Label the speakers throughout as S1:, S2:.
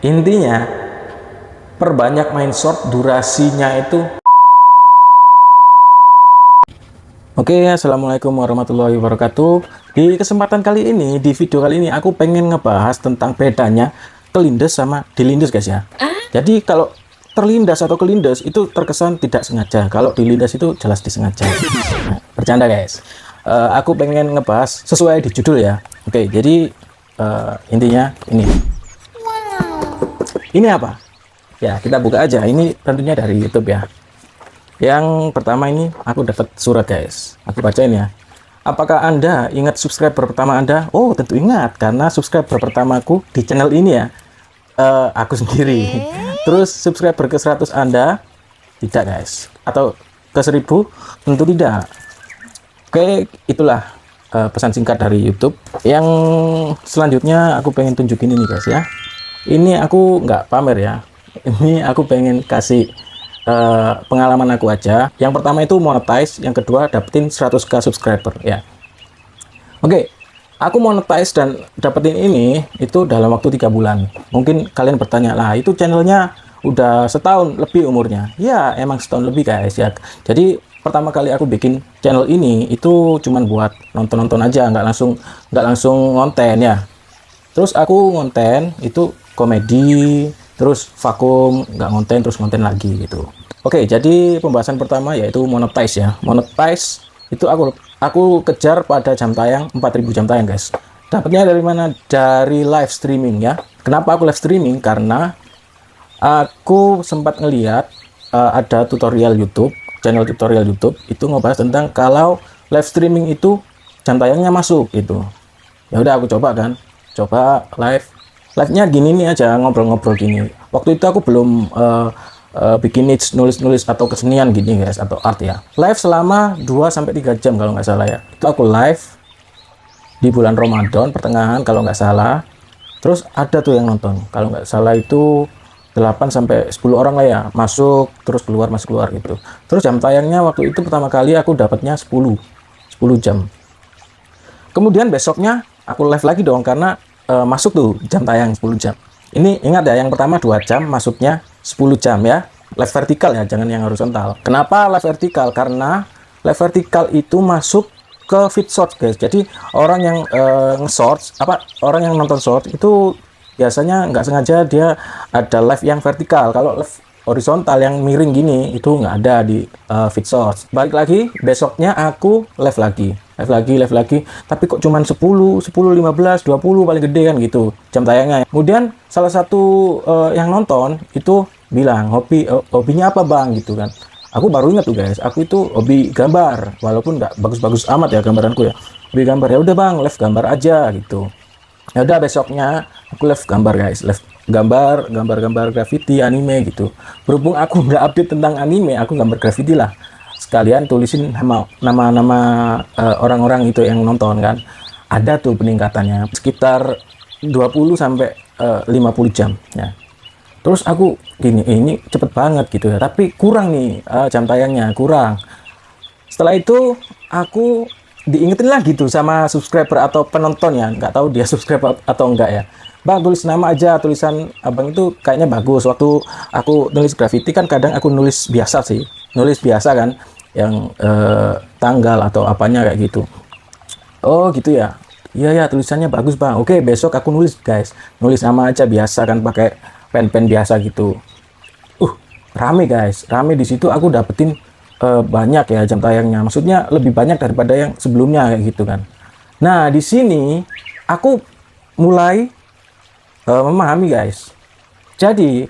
S1: Intinya perbanyak main short, durasinya itu. Oke, assalamualaikum warahmatullahi wabarakatuh. Di kesempatan kali ini, di video kali ini aku pengen ngebahas tentang bedanya kelindes sama dilindes guys ya. Jadi kalau terlindas atau kelindes itu terkesan tidak sengaja, kalau dilindas itu jelas disengaja. Nah, bercanda guys. Aku pengen ngebahas sesuai di judul ya. Oke, jadi intinya ini apa ya, kita buka aja. Ini tentunya dari YouTube ya. Yang pertama ini aku dapat surat guys, aku bacain ya. Apakah Anda ingat subscriber pertama Anda? Oh tentu ingat, karena subscriber pertamaku di channel ini ya aku sendiri. Terus subscriber ke 100 Anda tidak guys, atau ke 1000 tentu tidak. Oke, itulah pesan singkat dari YouTube. Yang selanjutnya aku pengen tunjukin ini guys ya. Ini aku nggak pamer ya, ini aku pengen kasih pengalaman aku aja. Yang pertama itu monetize, yang kedua dapetin 100k subscriber ya. Oke, aku monetize dan dapetin ini itu dalam waktu 3 bulan. Mungkin kalian bertanya, lah itu channelnya udah setahun lebih umurnya. Ya emang setahun lebih guys ya. Jadi pertama kali aku bikin channel ini itu cuman buat nonton-nonton aja, nggak langsung ngonten ya. Terus aku ngonten itu komedi, terus vakum, nggak ngonten, terus ngonten lagi gitu. Oke, jadi pembahasan pertama yaitu monetize ya. Monetize itu aku kejar pada jam tayang 4000 jam tayang guys. Dapatnya dari mana? Dari live streaming ya. Kenapa aku live streaming? Karena aku sempat ngeliat ada tutorial YouTube, channel tutorial YouTube itu ngebahas tentang kalau live streaming itu jam tayangnya masuk gitu. Ya udah aku coba kan. Coba live-nya gini nih aja, ngobrol-ngobrol gini. Waktu itu aku belum bikin niche, nulis-nulis atau kesenian gini guys, atau art ya. Live selama 2-3 jam kalau nggak salah ya. Itu aku live di bulan Ramadan pertengahan kalau nggak salah. Terus ada tuh yang nonton, kalau nggak salah itu 8-10 orang lah ya, masuk terus keluar masuk keluar gitu. Terus jam tayangnya waktu itu pertama kali aku dapatnya 10 jam. Kemudian besoknya aku live lagi dong, karena masuk tuh jam tayang 10 jam. Ini ingat ya, yang pertama 2 jam, masuknya 10 jam ya. Live vertikal ya, jangan yang horizontal. Kenapa live vertikal? Karena live vertikal itu masuk ke feed short guys. Jadi orang yang orang yang nonton short itu biasanya nggak sengaja dia ada live yang vertikal. Kalau live horizontal yang miring gini itu nggak ada di feed short. Balik lagi, besoknya aku live lagi, tapi kok cuman 10, 15, 20 paling gede kan gitu jam tayangnya. Kemudian salah satu yang nonton itu bilang, hobinya apa bang gitu kan. Aku baru ingat tuh guys, aku itu hobi gambar, walaupun nggak bagus-bagus amat ya gambaranku ya. Hobi gambar, ya udah bang, live gambar aja gitu. Ya udah, besoknya aku live gambar guys, live gambar graffiti, anime gitu. Berhubung aku nggak update tentang anime, aku gambar graffiti lah. Sekalian tulisin nama-nama orang-orang itu yang nonton kan. Ada tuh peningkatannya sekitar 20-50 jam ya. Terus aku gini, ini cepet banget gitu ya, tapi kurang nih jam tayangnya, kurang. Setelah itu aku diingetin lagi tuh sama subscriber atau penonton ya, nggak tahu dia subscribe atau enggak ya. Bang, tulis nama aja, tulisan abang itu kayaknya bagus. Waktu aku nulis graffiti kan kadang aku nulis biasa sih, nulis biasa kan, yang tanggal atau apanya kayak gitu. Oh gitu ya, iya ya, tulisannya bagus bang. Oke, besok aku nulis guys, nulis nama aja biasa kan, pakai pen biasa gitu. Rame guys, rame. Di situ aku dapetin banyak ya jam tayangnya, maksudnya lebih banyak daripada yang sebelumnya kayak gitu kan. Nah di sini aku mulai memahami guys. Jadi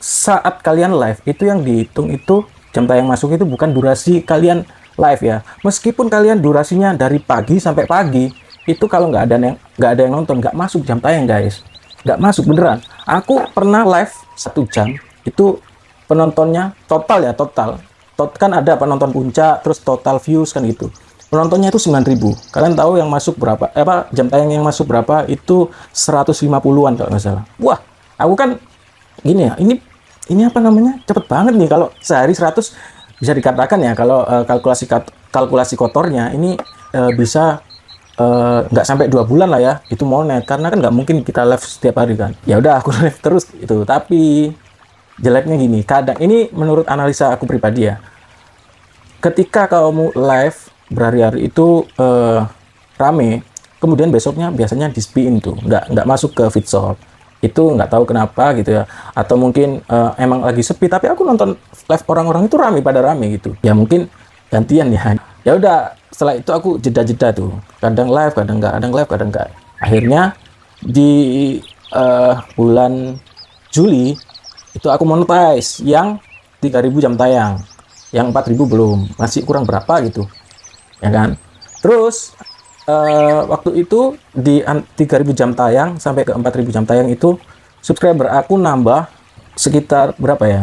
S1: saat kalian live itu yang dihitung itu jam tayang masuk itu bukan durasi kalian live ya. Meskipun kalian durasinya dari pagi sampai pagi, itu kalau nggak ada yang nonton, nggak masuk jam tayang guys, nggak masuk beneran. Aku pernah live 1 jam itu penontonnya total kan ada penonton puncak, terus total views kan gitu. Penontonnya itu 9.000. Kalian tahu yang masuk berapa? Jam tayang yang masuk berapa? Itu 150-an kalau nggak salah. Wah, aku kan gini ya, ini apa namanya? Cepet banget nih. Kalau sehari 100 bisa dikatakan ya, kalau kalkulasi kotornya ini bisa nggak sampai 2 bulan lah ya itu monet, karena kan nggak mungkin kita live setiap hari kan. Ya udah aku live terus itu. Tapi jeleknya gini, kadang ini menurut analisa aku pribadi ya, ketika kamu live berhari-hari itu rame, kemudian besoknya biasanya di-spin tuh, nggak masuk ke feed short. Itu nggak tahu kenapa gitu ya, atau mungkin emang lagi sepi, tapi aku nonton live orang-orang itu pada rame gitu ya, mungkin gantian ya. Ya udah, setelah itu aku jeda-jeda tuh, kadang live kadang nggak. Akhirnya di bulan Juli itu aku monetize yang 3.000 jam tayang, yang 4.000 belum, masih kurang berapa gitu ya kan. Terus waktu itu di 3.000 jam tayang sampai ke 4.000 jam tayang itu subscriber aku nambah sekitar berapa ya,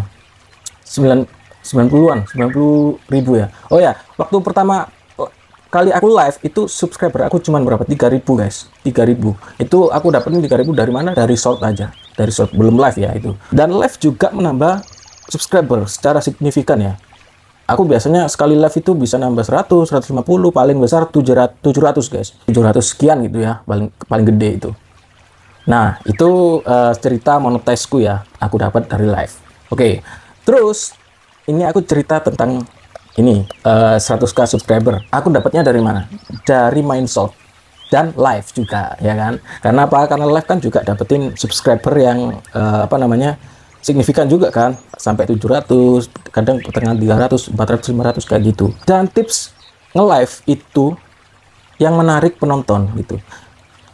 S1: 90-an 90.000 ya. Oh ya, waktu pertama kali aku live itu subscriber aku cuman berapa, 3.000 guys. 3.000 itu aku dapetin 3.000 dari mana, dari short aja, dari short, belum live ya itu. Dan live juga menambah subscriber secara signifikan ya. Aku biasanya sekali live itu bisa nambah 100, 150, paling besar 700 guys. 700 sekian gitu ya, paling gede itu. Nah, itu cerita monetize-ku ya, aku dapat dari live. Oke, terus ini aku cerita tentang ini 100k subscriber. Aku dapatnya dari mana? Dari main short dan live juga ya kan. Karena apa? Karena live kan juga dapetin subscriber yang signifikan juga kan, sampai 700, kadang pertengahan 300, 400, 500 kayak gitu. Dan tips nge-live itu yang menarik penonton gitu.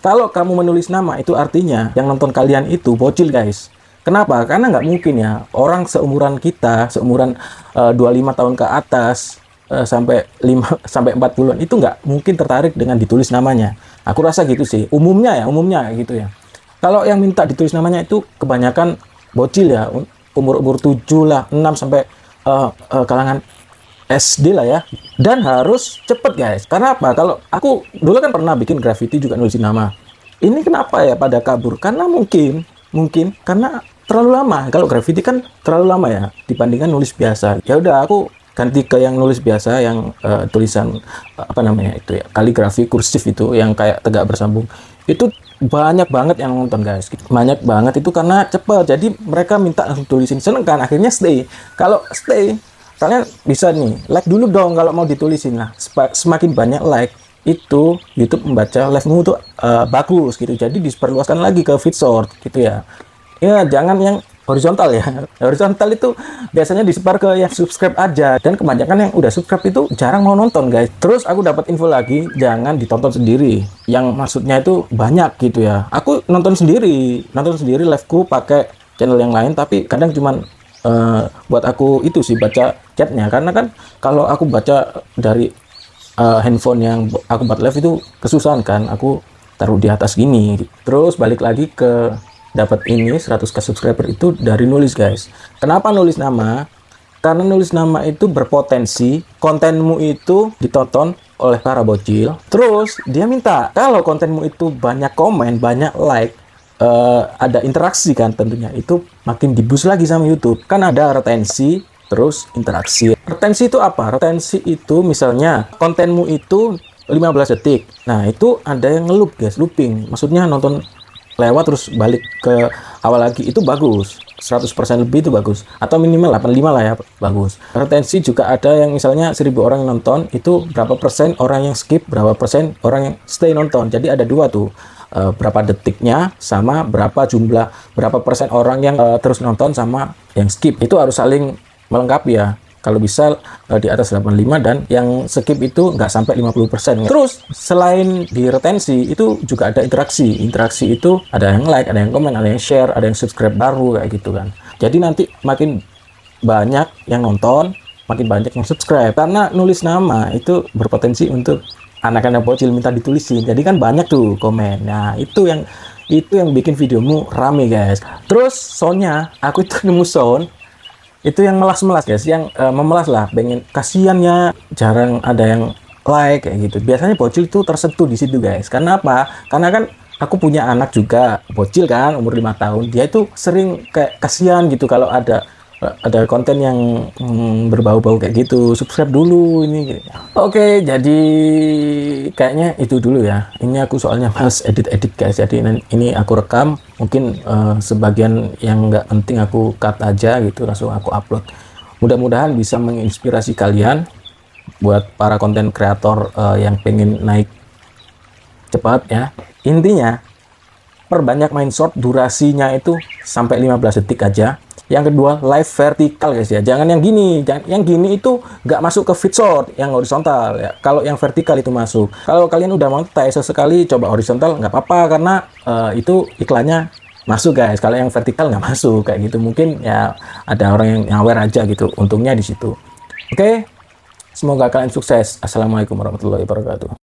S1: Kalau kamu menulis nama itu artinya yang nonton kalian itu bocil guys. Kenapa? Karena nggak mungkin ya orang seumuran kita, seumuran 25 tahun ke atas sampai 40-an itu nggak mungkin tertarik dengan ditulis namanya. Aku rasa gitu sih. Umumnya gitu ya. Kalau yang minta ditulis namanya itu kebanyakan bocil ya, umur 7 lah, 6 sampai kalangan SD lah ya. Dan harus cepet guys. Karena apa? Kalau aku dulu kan pernah bikin graffiti juga nulisin nama. Ini kenapa ya pada kabur? Karena mungkin karena terlalu lama. Kalau graffiti kan terlalu lama ya dibandingkan nulis biasa. Ya udah aku ganti ke yang nulis biasa, yang tulisan itu ya, kaligrafi kursif itu yang kayak tegak bersambung. Itu banyak banget yang nonton guys, banyak banget itu karena cepet, jadi mereka minta langsung tulisin, seneng kan, akhirnya stay. Kalau stay kalian bisa nih like dulu dong kalau mau ditulisin. Nah, semakin banyak like itu YouTube membaca live-mu tuh bagus gitu, jadi diperluaskan lagi ke feed short gitu ya. Ya jangan yang horizontal ya. Horizontal itu biasanya disebar ke yang subscribe aja, dan kebanyakan yang udah subscribe itu jarang mau nonton guys. Terus aku dapat info lagi, jangan ditonton sendiri. Yang maksudnya itu banyak gitu ya. Aku nonton sendiri liveku pakai channel yang lain, tapi kadang cuman buat aku itu sih baca chatnya, karena kan kalau aku baca dari handphone yang aku buat live itu kesusahan kan, aku taruh di atas gini. Terus balik lagi ke dapat ini 100k subscriber itu dari nulis guys. Kenapa nulis nama? Karena nulis nama itu berpotensi kontenmu itu ditonton oleh para bocil. Terus dia minta kalau kontenmu itu banyak komen, banyak like, ada interaksi kan, tentunya itu makin diboost lagi sama YouTube. Kan ada retensi, terus interaksi. Retensi itu apa? Retensi itu misalnya kontenmu itu 15 detik. Nah, itu ada yang ngeloop guys, looping. Maksudnya nonton lewat terus balik ke awal lagi, itu bagus. 100% lebih itu bagus, atau minimal 85 lah ya, bagus. Retensi juga ada yang misalnya 1000 orang yang nonton, itu berapa persen orang yang skip, berapa persen orang yang stay nonton. Jadi ada dua tuh, berapa detiknya sama berapa persen orang yang terus nonton sama yang skip. Itu harus saling melengkapi ya. Kalau bisa di atas 85, dan yang skip itu nggak sampai 50%. Terus selain di retensi itu juga ada interaksi. Interaksi itu ada yang like, ada yang komen, ada yang share, ada yang subscribe baru kayak gitu kan. Jadi nanti makin banyak yang nonton, makin banyak yang subscribe. Karena nulis nama itu berpotensi untuk anak-anak bocil minta ditulisin. Jadi kan banyak tuh komen. Nah, itu yang bikin videomu rame guys. Terus soundnya, aku itu nemu sound itu yang melas-melas guys, yang memelas lah, pengen, kasiannya jarang ada yang like kayak gitu. Biasanya bocil itu tersentuh di situ guys. Karena apa? Karena kan aku punya anak juga bocil kan, umur 5 tahun. Dia itu sering kayak kasihan gitu kalau ada ada konten yang berbau-bau kayak gitu, subscribe dulu ini. Oke, jadi kayaknya itu dulu ya. Ini aku soalnya males edit-edit guys. Jadi ini aku rekam, mungkin sebagian yang nggak penting aku cut aja gitu, langsung aku upload. Mudah-mudahan bisa menginspirasi kalian buat para konten kreator yang pengen naik cepat ya. Intinya perbanyak main short, durasinya itu sampai 15 detik aja. Yang kedua, live vertikal guys ya. Jangan yang gini, yang gini itu nggak masuk ke feed short, yang horizontal ya. Kalau yang vertikal itu masuk. Kalau kalian udah monetize sesekali, coba horizontal nggak apa-apa karena itu iklannya masuk guys. Kalau yang vertikal nggak masuk kayak gitu. Mungkin ya ada orang yang aware aja gitu. Untungnya di situ. Oke, semoga kalian sukses. Assalamualaikum warahmatullahi wabarakatuh.